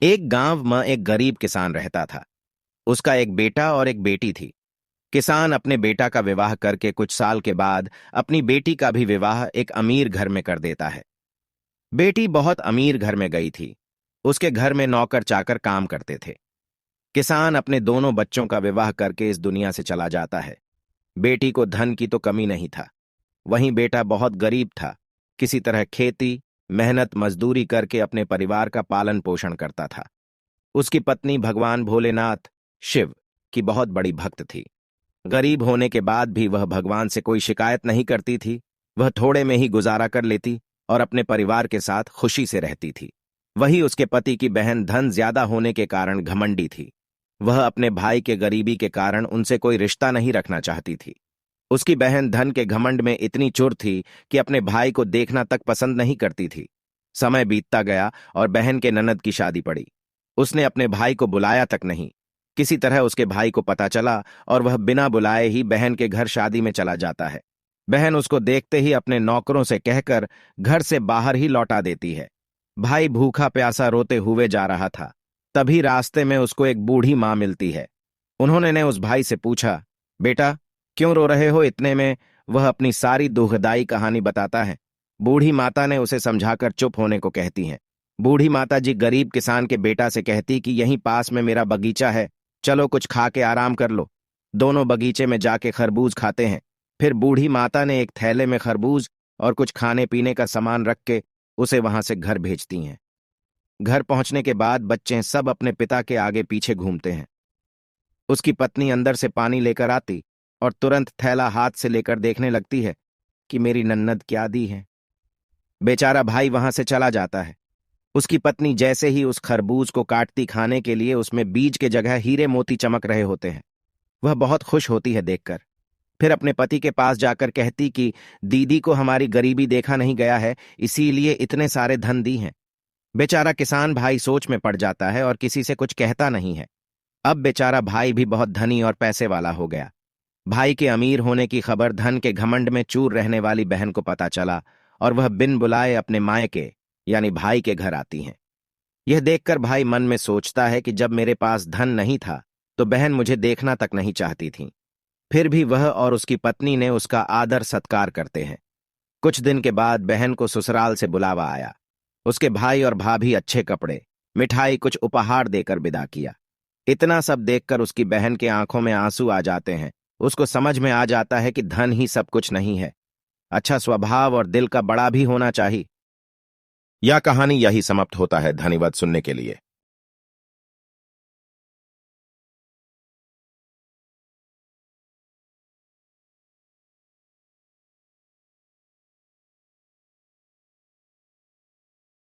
एक गांव में एक गरीब किसान रहता था। उसका एक बेटा और एक बेटी थी। किसान अपने बेटा का विवाह करके कुछ साल के बाद अपनी बेटी का भी विवाह एक अमीर घर में कर देता है। बेटी बहुत अमीर घर में गई थी। उसके घर में नौकर चाकर काम करते थे। किसान अपने दोनों बच्चों का विवाह करके इस दुनिया से चला जाता है। बेटी को धन की तो कमी नहीं था, वहीं बेटा बहुत गरीब था। किसी तरह खेती, मेहनत, मजदूरी करके अपने परिवार का पालन पोषण करता था। उसकी पत्नी भगवान भोलेनाथ, शिव, की बहुत बड़ी भक्त थी। गरीब होने के बाद भी वह भगवान से कोई शिकायत नहीं करती थी। वह थोड़े में ही गुजारा कर लेती और अपने परिवार के साथ खुशी से रहती थी। वही उसके पति की बहन धन ज्यादा होने के कारण घमंडी थी। वह अपने भाई के गरीबी के कारण उनसे कोई रिश्ता नहीं रखना चाहती थी। उसकी बहन धन के घमंड में इतनी चुर थी कि अपने भाई को देखना तक पसंद नहीं करती थी। समय बीतता गया और बहन के ननद की शादी पड़ी। उसने अपने भाई को बुलाया तक नहीं। किसी तरह उसके भाई को पता चला और वह बिना बुलाए ही बहन के घर शादी में चला जाता है। बहन उसको देखते ही अपने नौकरों से कहकर घर से बाहर ही लौटा देती है। भाई भूखा प्यासा रोते हुए जा रहा था। तभी रास्ते में उसको एक बूढ़ी माँ मिलती है। उन्होंने ने उस भाई से पूछा, बेटा क्यों रो रहे हो? इतने में वह अपनी सारी दुखदाई कहानी बताता है। बूढ़ी माता ने उसे समझाकर चुप होने को कहती हैं। बूढ़ी माता जी गरीब किसान के बेटा से कहती कि यहीं पास में मेरा बगीचा है, चलो कुछ खा के आराम कर लो। दोनों बगीचे में जाके खरबूज खाते हैं। फिर बूढ़ी माता ने एक थैले में खरबूज और कुछ खाने पीने का सामान रख के उसे वहां से घर भेजती हैं। घर पहुंचने के बाद बच्चे सब अपने पिता के आगे पीछे घूमते हैं। उसकी पत्नी अंदर से पानी लेकर आती और तुरंत थैला हाथ से लेकर देखने लगती है कि मेरी नन्नद क्या दी है। बेचारा भाई वहां से चला जाता है। उसकी पत्नी जैसे ही उस खरबूज को काटती खाने के लिए उसमें बीज के जगह हीरे मोती चमक रहे होते हैं। वह बहुत खुश होती है देखकर। फिर अपने पति के पास जाकर कहती कि दीदी को हमारी गरीबी देखा नहीं गया है, इसीलिए इतने सारे धन दी हैं। बेचारा किसान भाई सोच में पड़ जाता है और किसी से कुछ कहता नहीं है। अब बेचारा भाई भी बहुत धनी और पैसे वाला हो गया। भाई के अमीर होने की खबर धन के घमंड में चूर रहने वाली बहन को पता चला और वह बिन बुलाए अपने मायके यानी भाई के घर आती हैं। यह देखकर भाई मन में सोचता है कि जब मेरे पास धन नहीं था तो बहन मुझे देखना तक नहीं चाहती थी। फिर भी वह और उसकी पत्नी ने उसका आदर सत्कार करते हैं। कुछ दिन के बाद बहन को ससुराल से बुलावा आया। उसके भाई और भाभी अच्छे कपड़े, मिठाई, कुछ उपहार देकर विदा किया। इतना सब देखकर उसकी बहन के आंखों में आंसू आ जाते हैं। उसको समझ में आ जाता है कि धन ही सब कुछ नहीं है, अच्छा स्वभाव और दिल का बड़ा भी होना चाहिए। यह कहानी यही समाप्त होता है। धन्यवाद सुनने के लिए।